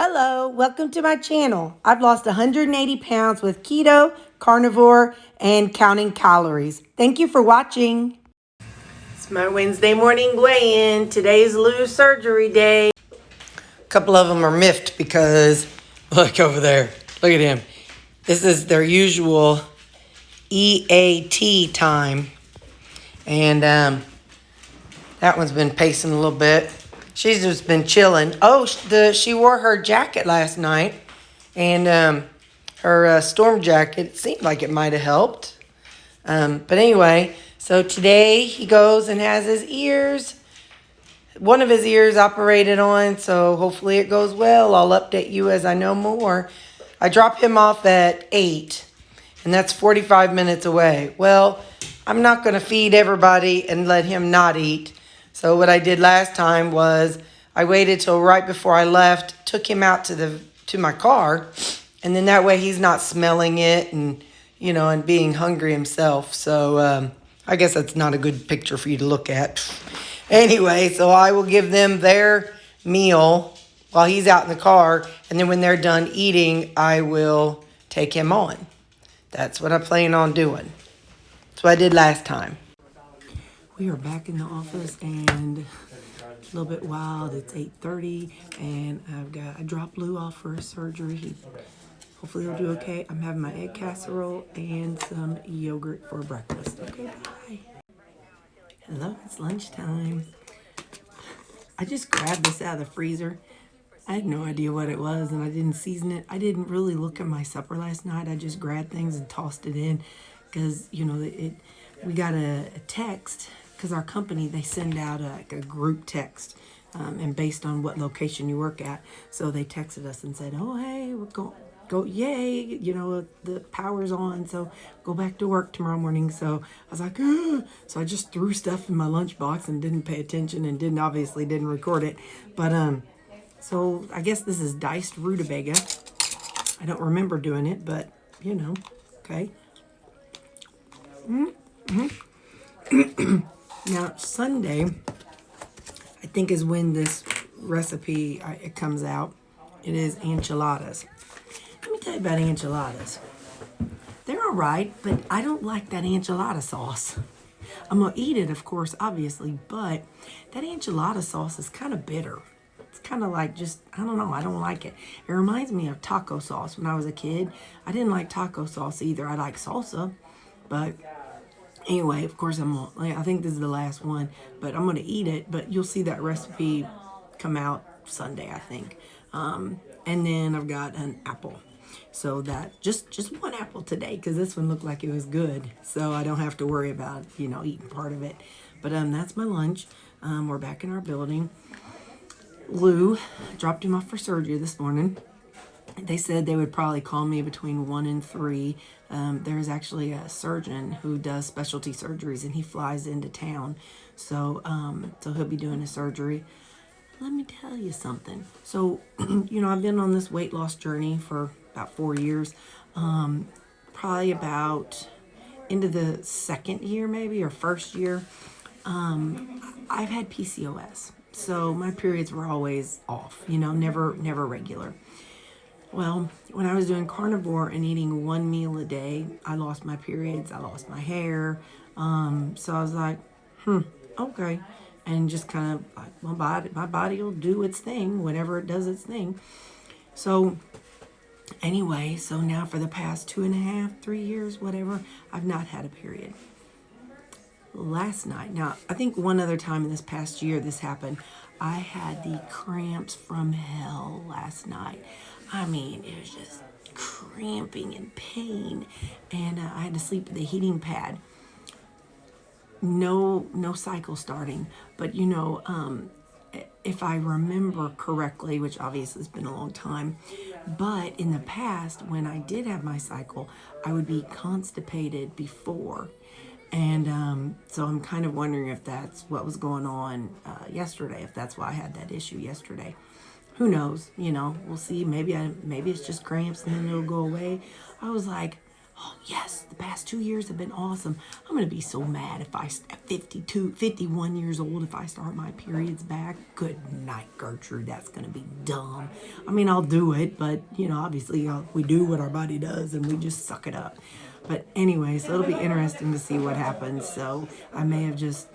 Hello, welcome to my channel. I've lost 180 pounds with keto, carnivore, and counting calories. Thank you for watching. It's my Wednesday morning weigh-in. Today's Lou's surgery day. A couple of them are miffed because, look over there. Look at him. This is their usual EAT time. And that one's been pacing a little bit. She's just been chilling. Oh, she wore her jacket last night. And her storm jacket, it seemed like it might have helped. But anyway, so today he goes and has his ears, one of his ears operated on. So hopefully it goes well. I'll update you as I know more. I drop him off at 8. And that's 45 minutes away. Well, I'm not going to feed everybody and let him not eat. So what I did last time was I waited till right before I left, took him out to my car, and then that way he's not smelling it and, and being hungry himself. So I guess that's not a good picture for you to look at. Anyway, so I will give them their meal while he's out in the car, and then when they're done eating, I will take him on. That's what I plan on doing. That's what I did last time. We are back in the office and it's a little bit wild. It's 8:30 and I dropped Lou off for his surgery. Hopefully he'll do okay. I'm having my egg casserole and some yogurt for breakfast. Okay, bye. Hello, it's lunchtime. I just grabbed this out of the freezer. I had no idea what it was, and I didn't season it. I didn't really look at my supper last night. I just grabbed things and tossed it in because, we got a text because our company, they send out a group text, and based on what location you work at. So they texted us and said, oh, hey, we're go, yay, the power's on, so go back to work tomorrow morning. So I was like, ugh. So I just threw stuff in my lunchbox and didn't pay attention and didn't record it. But, so I guess this is diced rutabaga. I don't remember doing it, but, okay. Now, Sunday, I think is when this recipe it comes out. It is enchiladas. Let me tell you about enchiladas. They're all right, but I don't like that enchilada sauce. I'm going to eat it, of course, obviously, but that enchilada sauce is kind of bitter. Kind of like I don't know, I don't like it. It reminds me of taco sauce. When I was a kid, I didn't like taco sauce either. I like salsa, but anyway, of course I think this is the last one, but I'm gonna eat it. But you'll see that recipe come out Sunday, I think. And then I've got an apple, so that just one apple today because this one looked like it was good, so I don't have to worry about eating part of it. But that's my lunch. We're back in our building. Lou, dropped him off for surgery this morning. They said they would probably call me between 1 and 3. There's actually a surgeon who does specialty surgeries, and he flies into town. So he'll be doing a surgery. Let me tell you something. So, I've been on this weight loss journey for about 4 years. Probably about into the second year maybe, or first year. I've had PCOS. So my periods were always off, never regular. Well, when I was doing carnivore and eating one meal a day, I lost my periods, I lost my hair. So I was like, okay. And just kind of like, my body will do its thing, whenever it does its thing. So anyway, so now for the past 2.5, 3 years, whatever, I've not had a period. Last night, now I think one other time in this past year this happened, I had the cramps from hell last night. I mean, it was just cramping and pain, and I had to sleep with the heating pad. No cycle starting, but if I remember correctly, which obviously has been a long time, but in the past when I did have my cycle, I would be constipated before. And so I'm kind of wondering if that's what was going on yesterday, if that's why I had that issue yesterday. Who knows? We'll see. Maybe it's just cramps and then it'll go away. I was like, Oh, yes, the past 2 years have been awesome. I'm going to be so mad if at 51 years old, if I start my periods back. Good night, Gertrude. That's going to be dumb. I mean, I'll do it, but, obviously we do what our body does and we just suck it up. But anyway, so it'll be interesting to see what happens. So I may have just,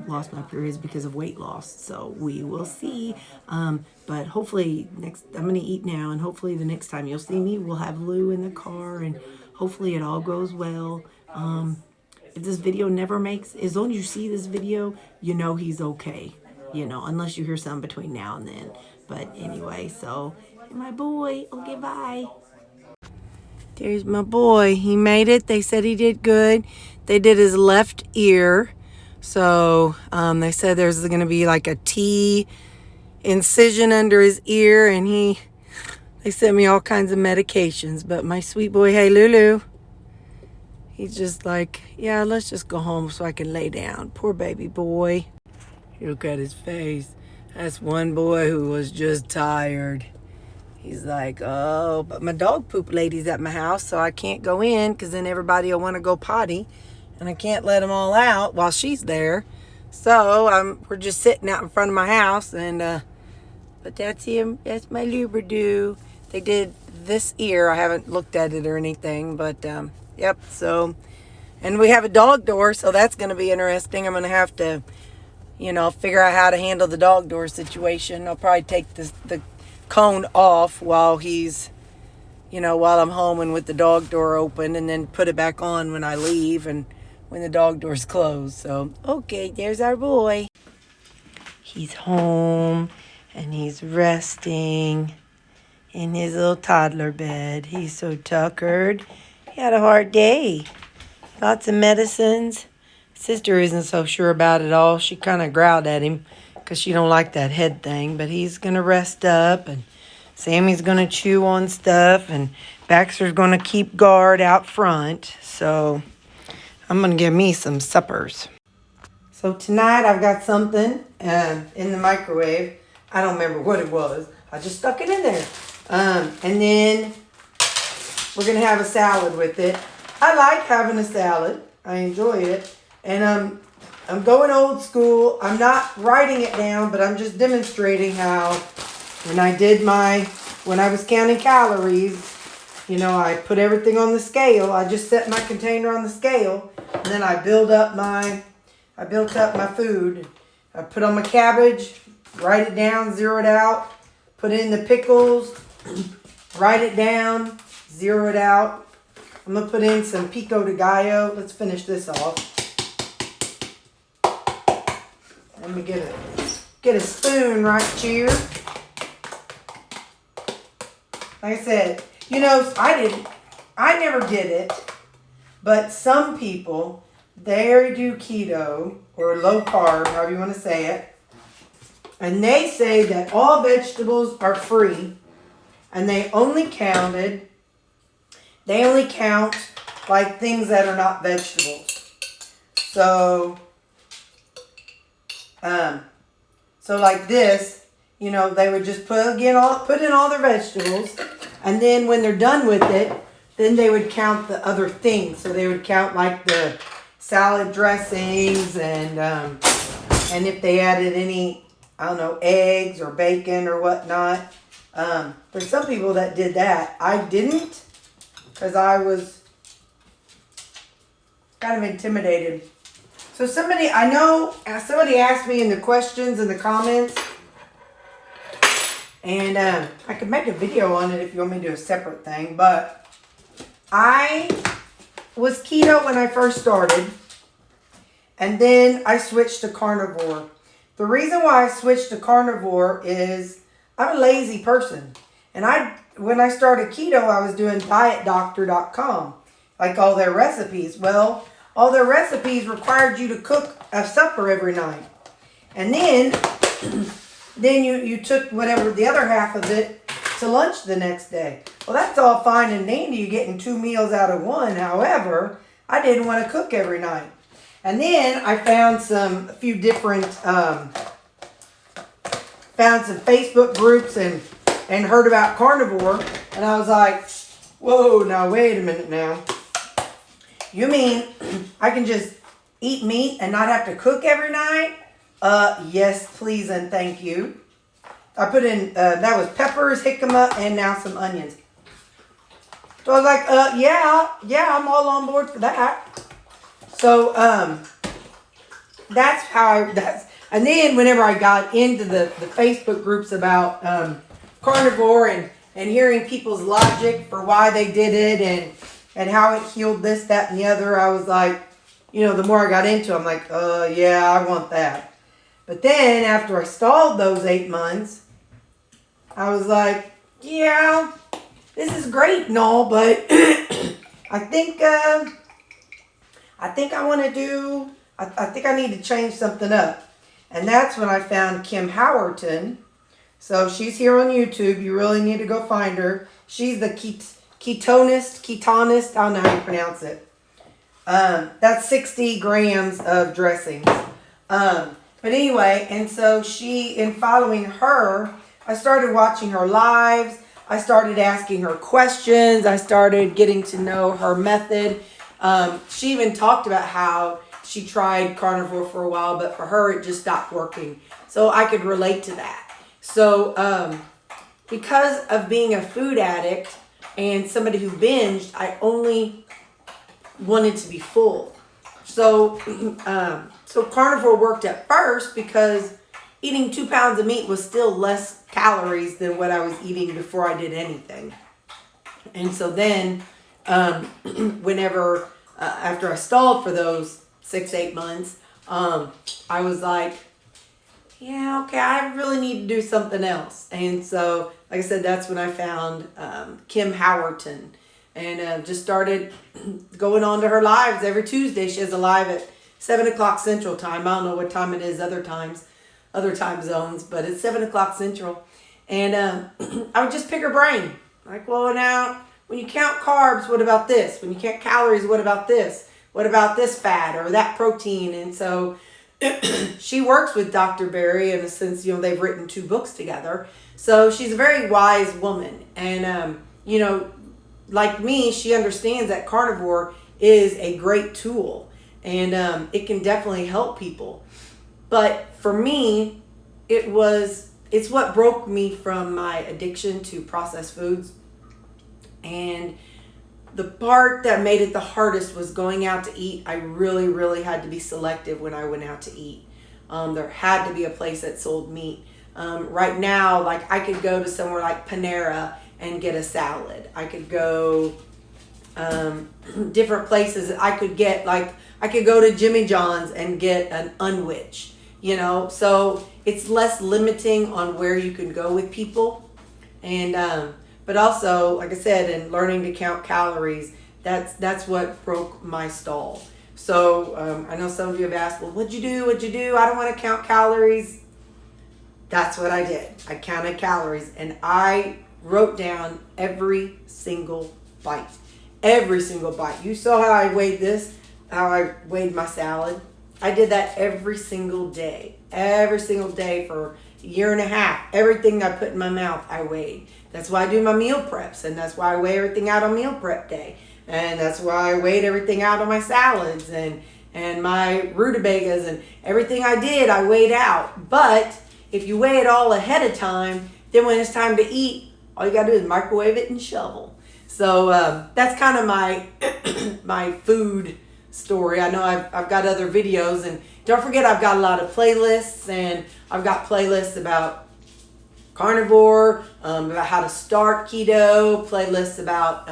lost my periods because of weight loss. So we will see. But hopefully I'm going to eat now, and hopefully the next time you'll see me, we'll have Lou in the car, and hopefully it all goes well. If this video never makes, as long as you see this video, he's okay, unless you hear something between now and then. But anyway, so my boy, okay, bye. There's my boy. He made it. They said he did good. They did his left ear. So they said there's going to be like a T incision under his ear, and they sent me all kinds of medications. But my sweet boy, hey Lulu, he's just like, yeah, let's just go home so I can lay down. Poor baby boy. Look at his face. That's one boy who was just tired. He's like, oh, but my dog poop lady's at my house, so I can't go in because then everybody will want to go potty. And I can't let them all out while she's there. So we're just sitting out in front of my house. But that's him. That's my Lubridu. They did this ear. I haven't looked at it or anything. But, yep. So, and we have a dog door. So that's going to be interesting. I'm going to have to, figure out how to handle the dog door situation. I'll probably take the cone off while he's, while I'm home and with the dog door open. And then put it back on when I leave and when the dog door's closed. So, okay, there's our boy. He's home and he's resting in his little toddler bed. He's so tuckered. He had a hard day. Lots of medicines. Sister isn't so sure about it all. She kind of growled at him because she don't like that head thing. But he's going to rest up, and Sammy's going to chew on stuff, and Baxter's going to keep guard out front. So I'm going to give me some suppers. So tonight I've got something in the microwave. I don't remember what it was. I just stuck it in there. And then we're going to have a salad with it. I like having a salad. I enjoy it. And I'm going old school. I'm not writing it down, but I'm just demonstrating how when I was counting calories, I put everything on the scale. I just set my container on the scale, and then I built up my food. I put on my cabbage, write it down, zero it out, put in the pickles, write it down, zero it out. I'm going to put in some pico de gallo. Let's finish this off. Let me get a spoon right here. Like I said, I never did it, but some people, they do keto or low carb, however you want to say it, and they say that all vegetables are free, and they only count like things that are not vegetables. So like this, they would just put in all their vegetables, and then when they're done with it, then they would count the other things. So they would count like the salad dressings and if they added any, I don't know, eggs or bacon or whatnot. There's some people that did that. I didn't, because I was kind of intimidated. So somebody asked me in the questions in the comments, and I could make a video on it if you want me to do a separate thing, but I was keto when I first started, and then I switched to carnivore. The reason why I switched to carnivore is I'm a lazy person, and when I started keto, I was doing dietdoctor.com, like all their recipes. Well, all their recipes required you to cook a supper every night. And then you took whatever, the other half of it to lunch the next day. Well, that's all fine and dandy. You're getting 2 meals out of one. However, I didn't want to cook every night. And then I found a few different, found some Facebook groups and heard about carnivore. And I was like, Whoa, now wait a minute now. You mean I can just eat meat and not have to cook every night? Yes, please and thank you. I put in, that was peppers, jicama, and now some onions. So I was like, yeah, I'm all on board for that. So, that's how and then whenever I got into the Facebook groups about carnivore and hearing people's logic for why they did it and how it healed this, that, and the other, I was like, the more I got into it, I'm like, yeah, I want that. But then after I stalled those 8 months, I was like, yeah, this is great and all, but I think I need to change something up. And that's when I found Kim Howerton. So she's here on YouTube. You really need to go find her. She's the ketonist, I don't know how you pronounce it. That's 60 grams of dressings. But anyway, and so in following her, I started watching her lives. I started asking her questions. I started getting to know her method. She even talked about how she tried carnivore for a while, but for her, it just stopped working. So I could relate to that. So because of being a food addict and somebody who binged, I only wanted to be full. So, so carnivore worked at first because eating 2 pounds of meat was still less calories than what I was eating before I did anything. And so then, whenever, after I stalled for those 6-8 months, I was like, yeah, okay, I really need to do something else. And so, like I said, that's when I found Kim Howerton and just started going on to her lives every Tuesday. She has a live at 7 o'clock Central Time. I don't know what time it is other time zones, but it's 7 o'clock Central. And I would just pick her brain. Like, well, now, when you count carbs, what about this? When you count calories, what about this? What about this fat or that protein? And so she works with Dr. Berry in a sense, they've written 2 books together. So she's a very wise woman. And, like me, she understands that carnivore is a great tool. And it can definitely help people. But for me, it's what broke me from my addiction to processed foods. And the part that made it the hardest was going out to eat. I really, really had to be selective when I went out to eat. There had to be a place that sold meat. Right now, like I could go to somewhere like Panera and get a salad. I could go different places. I could go to Jimmy John's and get an unwich. So it's less limiting on where you can go with people. And, but also, like I said, in learning to count calories, that's what broke my stall. So, I know some of you have asked, well, what'd you do? I don't want to count calories. That's what I did. I counted calories and I wrote down every single bite. Every single bite. You saw how I weighed how I weighed my salad. I did that every single day for a year and a half. Everything I put in my mouth, I weighed. That's why I do my meal preps, and that's why I weigh everything out on meal prep day. And that's why I weighed everything out on my salads and my rutabagas and everything I did, I weighed out. But if you weigh it all ahead of time, then when it's time to eat, all you gotta do is microwave it and shovel. So that's kind of my my food story. I know I've got other videos, and don't forget I've got a lot of playlists, and I've got playlists about carnivore, about how to start keto, playlists about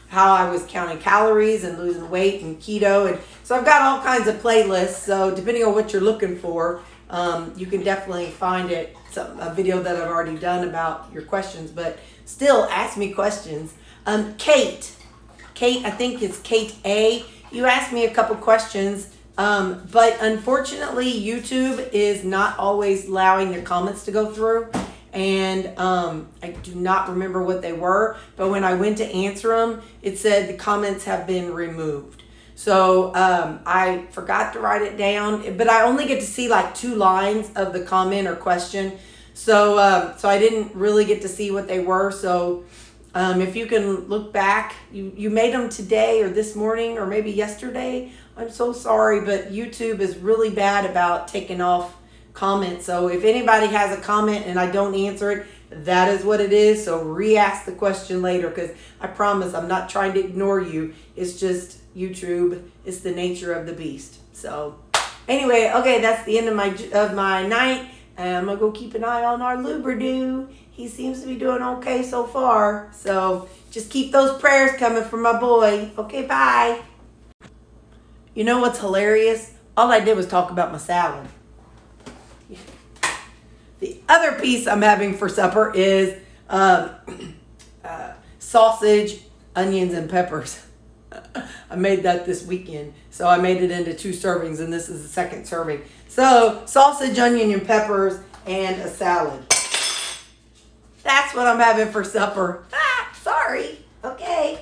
how I was counting calories and losing weight and keto. And so I've got all kinds of playlists. So depending on what you're looking for, you can definitely find it. A video that I've already done about your questions, but still ask me questions. Kate, I think it's Kate A. You asked me a couple questions, but unfortunately YouTube is not always allowing the comments to go through. And I do not remember what they were, but when I went to answer them, it said the comments have been removed. So I forgot to write it down, but I only get to see like 2 lines of the comment or question. So I didn't really get to see what they were. So If you can look back, you made them today or this morning or maybe yesterday. I'm so sorry, but YouTube is really bad about taking off comments. So if anybody has a comment and I don't answer it, that is what it is. So re-ask the question later, because I promise I'm not trying to ignore you. It's just YouTube. It's the nature of the beast. So anyway, okay, that's the end of my night. I'm gonna go keep an eye on our Lubridu. He seems to be doing okay so far. So just keep those prayers coming for my boy. Okay, bye. You know what's hilarious? All I did was talk about my salad. The other piece I'm having for supper is sausage, onions, and peppers. I made that this weekend. So I made it into 2 servings, and this is the second serving. So sausage, onion, and peppers, and a salad. That's what I'm having for supper. Sorry. Okay.